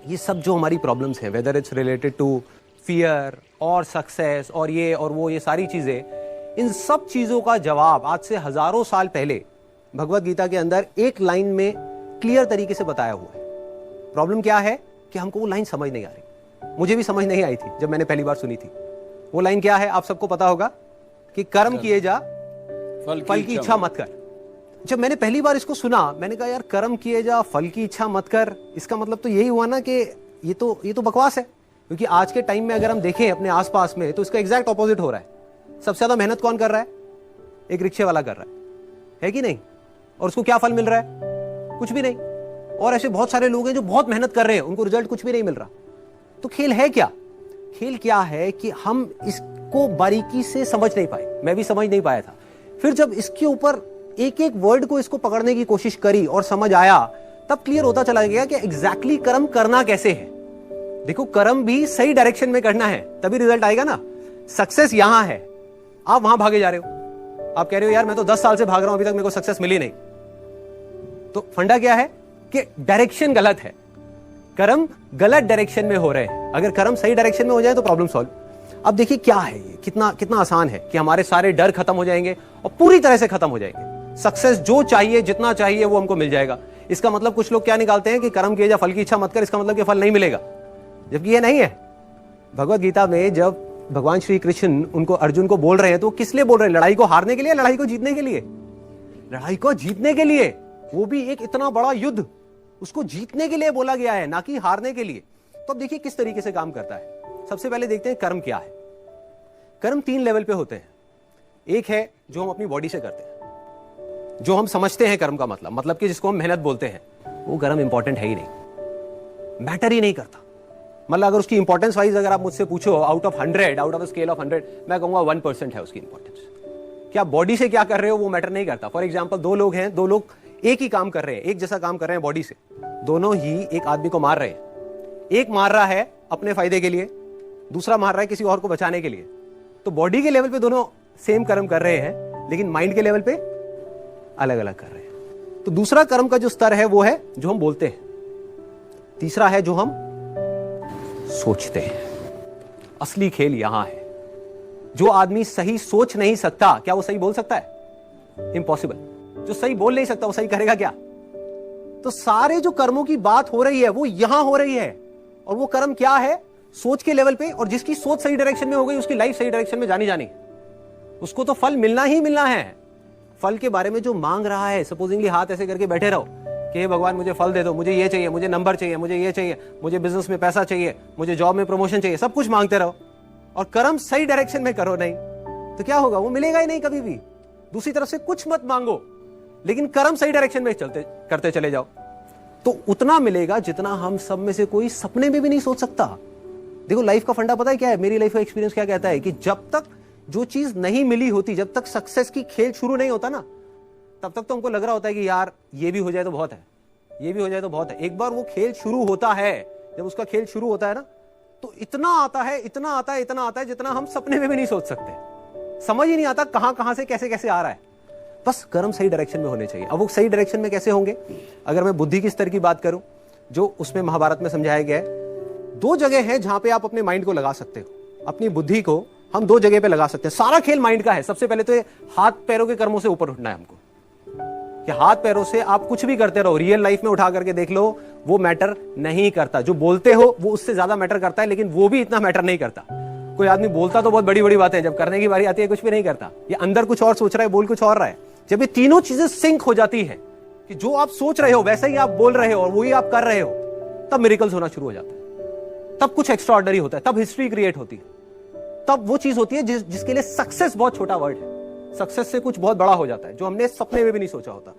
ये सब जो हमारी प्रॉब्लम्स हैं, whether it's related to fear और सक्सेस और ये और वो, ये सारी चीजें, इन सब चीजों का जवाब आज से हजारों साल पहले भगवत गीता के अंदर एक लाइन में क्लियर तरीके से बताया हुआ है। प्रॉब्लम क्या है कि हमको वो लाइन समझ नहीं आ रही। मुझे भी समझ नहीं आई थी जब मैंने पहली बार सुनी थी। वो लाइन क्या है, आप सबको पता होगा कि कर्म किए जा, फल की इच्छा मत कर। जब मैंने पहली बार इसको सुना, मैंने कहा यार कर्म किए जा, फल की इच्छा मत कर, इसका मतलब तो यही हुआ ना कि ये तो बकवास है। क्योंकि आज के टाइम में अगर हम देखें अपने आसपास में तो इसका एग्जैक्ट ऑपोजिट हो रहा है। सबसे ज्यादा मेहनत कौन कर रहा है? एक रिक्शे वाला कर रहा है कि नहीं? और उसको क्या फल मिल रहा है? कुछ भी नहीं। और ऐसे बहुत सारे लोग हैं जो बहुत मेहनत कर रहे हैं, उनको रिजल्ट कुछ भी नहीं मिल रहा। तो खेल है क्या? खेल क्या है कि हम इसको बारीकी से समझ नहीं पाए। मैं भी समझ नहीं पाया था। फिर जब इसके ऊपर एक एक वर्ड को इसको पकड़ने की कोशिश करी और समझ आया, तब क्लियर होता चला गया कि एग्जैक्टली कर्म करना कैसे है। देखो, कर्म भी सही डायरेक्शन में करना है, तभी रिजल्ट आएगा ना। सक्सेस यहां है, आप वहां भागे जा रहे हो। आप कह रहे हो यार मैं तो 10 साल से भाग रहा हूं, अभी तक मेरे को सक्सेस मिली नहीं। तो फंडा क्या है कि डायरेक्शन गलत है। कर्म गलत डायरेक्शन में हो रहे हैं। अगर कर्म सही डायरेक्शन में हो जाए तो प्रॉब्लम सॉल्व। अब देखिए क्या है ये, कितना आसान है कि हमारे सारे डर खत्म हो जाएंगे और पूरी तरह से खत्म हो जाएंगे। सक्सेस जो चाहिए, जितना चाहिए वो हमको मिल जाएगा। इसका मतलब कुछ लोग क्या निकालते हैं कि कर्म किए जा, फल की इच्छा मत कर, इसका मतलब कि फल नहीं मिलेगा, जबकि ये नहीं है। भगवत गीता में जब भगवान श्री कृष्ण उनको अर्जुन को बोल रहे हैं तो किस लिए बोल रहे हैं? लड़ाई को हारने के लिए, लड़ाई को जीतने के लिए? लड़ाई को जीतने के लिए। वो भी एक इतना बड़ा युद्ध, उसको जीतने के लिए बोला गया है, ना कि हारने के लिए। तो अब देखिए किस तरीके से काम करता है। सबसे पहले देखते हैं कर्म क्या है। कर्म 3 लेवल पे होते हैं। एक है जो हम अपनी बॉडी से करते हैं, जो हम समझते हैं कर्म का मतलब कि जिसको हम मेहनत बोलते हैं। वो कर्म इंपॉर्टेंट है ही नहीं, मैटर ही नहीं करता। मतलब अगर उसकी इंपॉर्टेंस वाइज अगर आप मुझसे पूछो out of 100, out of scale of 100, मैं कहूंगा 1% है उसकी इंपॉर्टेंस। क्या बॉडी से क्या कर रहे हो वो मैटर नहीं करता। फॉर एग्जाम्पल, 2 लोग हैं, 2 लोग एक ही काम कर रहे हैं, एक जैसा काम कर रहे हैं बॉडी से, दोनों ही एक आदमी को मार रहे हैं। एक मार रहा है अपने फायदे के लिए, दूसरा मार रहा है किसी और को बचाने के लिए। तो बॉडी के लेवल पे दोनों सेम कर्म कर रहे हैं, लेकिन माइंड के लेवल पे अलग अलग कर रहे हैं। तो दूसरा कर्म का जो स्तर है वो है जो हम बोलते हैं। तीसरा है जो हम सोचते हैं। असली खेल यहां है। जो आदमी सही सोच नहीं सकता, क्या वो सही बोल सकता है? इम्पॉसिबल। जो सही बोल नहीं सकता वो सही करेगा क्या? तो सारे जो कर्मों की बात हो रही है वो यहां हो रही है। और वो कर्म क्या है? सोच के लेवल पे। और जिसकी सोच सही डायरेक्शन में हो गई, उसकी लाइफ सही डायरेक्शन में जानी, उसको तो फल मिलना ही मिलना है। फल के बारे में जो मांग रहा है, सपोजिंगली हाथ ऐसे करके बैठे रहो कि हे भगवान मुझे फल दे दो, मुझे ये चाहिए, मुझे नंबर चाहिए, मुझे ये चाहिए, मुझे बिजनेस में पैसा चाहिए, मुझे जॉब में प्रमोशन चाहिए, सब कुछ मांगते रहो और कर्म सही डायरेक्शन में करो नहीं, तो क्या होगा? वो मिलेगा ही नहीं कभी भी। दूसरी तरफ से कुछ मत मांगो, लेकिन कर्म सही डायरेक्शन में करते चले जाओ, तो उतना मिलेगा जितना हम सब में से कोई सपने में भी नहीं सोच सकता। देखो, लाइफ का फंडा पता है क्या है? मेरी लाइफ का एक्सपीरियंस क्या कहता है कि जब तक जो चीज नहीं मिली होती, जब तक सक्सेस की खेल शुरू नहीं होता ना, तब तक तो हमको लग रहा होता है कि यार ये भी हो जाए तो बहुत है, ये भी हो जाए तो बहुत है। एक बार वो खेल शुरू होता है, जब उसका खेल शुरू होता है ना, तो इतना आता है, इतना आता है, इतना आता है जितना हम सपने में भी नहीं सोच सकते। समझ ही नहीं आता कहां से कैसे कैसे आ रहा है। बस कर्म सही डायरेक्शन में होने चाहिए। अब वो सही डायरेक्शन में कैसे होंगे? अगर मैं बुद्धि के स्तर की बात करूं, जो उसमें महाभारत में समझाया गया है, 2 जगह है जहां पे आप अपने माइंड को लगा सकते हो। अपनी बुद्धि को हम 2 जगह पे लगा सकते हैं। सारा खेल माइंड का है। सबसे पहले तो हाथ पैरों के कर्मों से ऊपर उठना है हमको, कि हाथ पैरों से आप कुछ भी करते रहो, रियल लाइफ में उठा करके देख लो, वो मैटर नहीं करता। जो बोलते हो वो उससे ज्यादा मैटर करता है, लेकिन वो भी इतना मैटर नहीं करता। कोई आदमी बोलता तो बहुत बड़ी बड़ी बातें, जब करने की बारी आती है कुछ भी नहीं करता। ये अंदर कुछ और सोच रहा है, बोल कुछ और रहा है। जब ये तीनों चीजें सिंक हो जाती है कि जो आप सोच रहे हो वैसा ही आप बोल रहे हो और वही आप कर रहे हो, तब मिरेकल्स होना शुरू हो जाता है। तब कुछ एक्स्ट्राऑर्डिनरी होता है, तब हिस्ट्री क्रिएट होती है, तब वो चीज होती है जिसके लिए सक्सेस बहुत छोटा वर्ड है। सक्सेस से कुछ बहुत बड़ा हो जाता है जो हमने सपने में भी नहीं सोचा होता।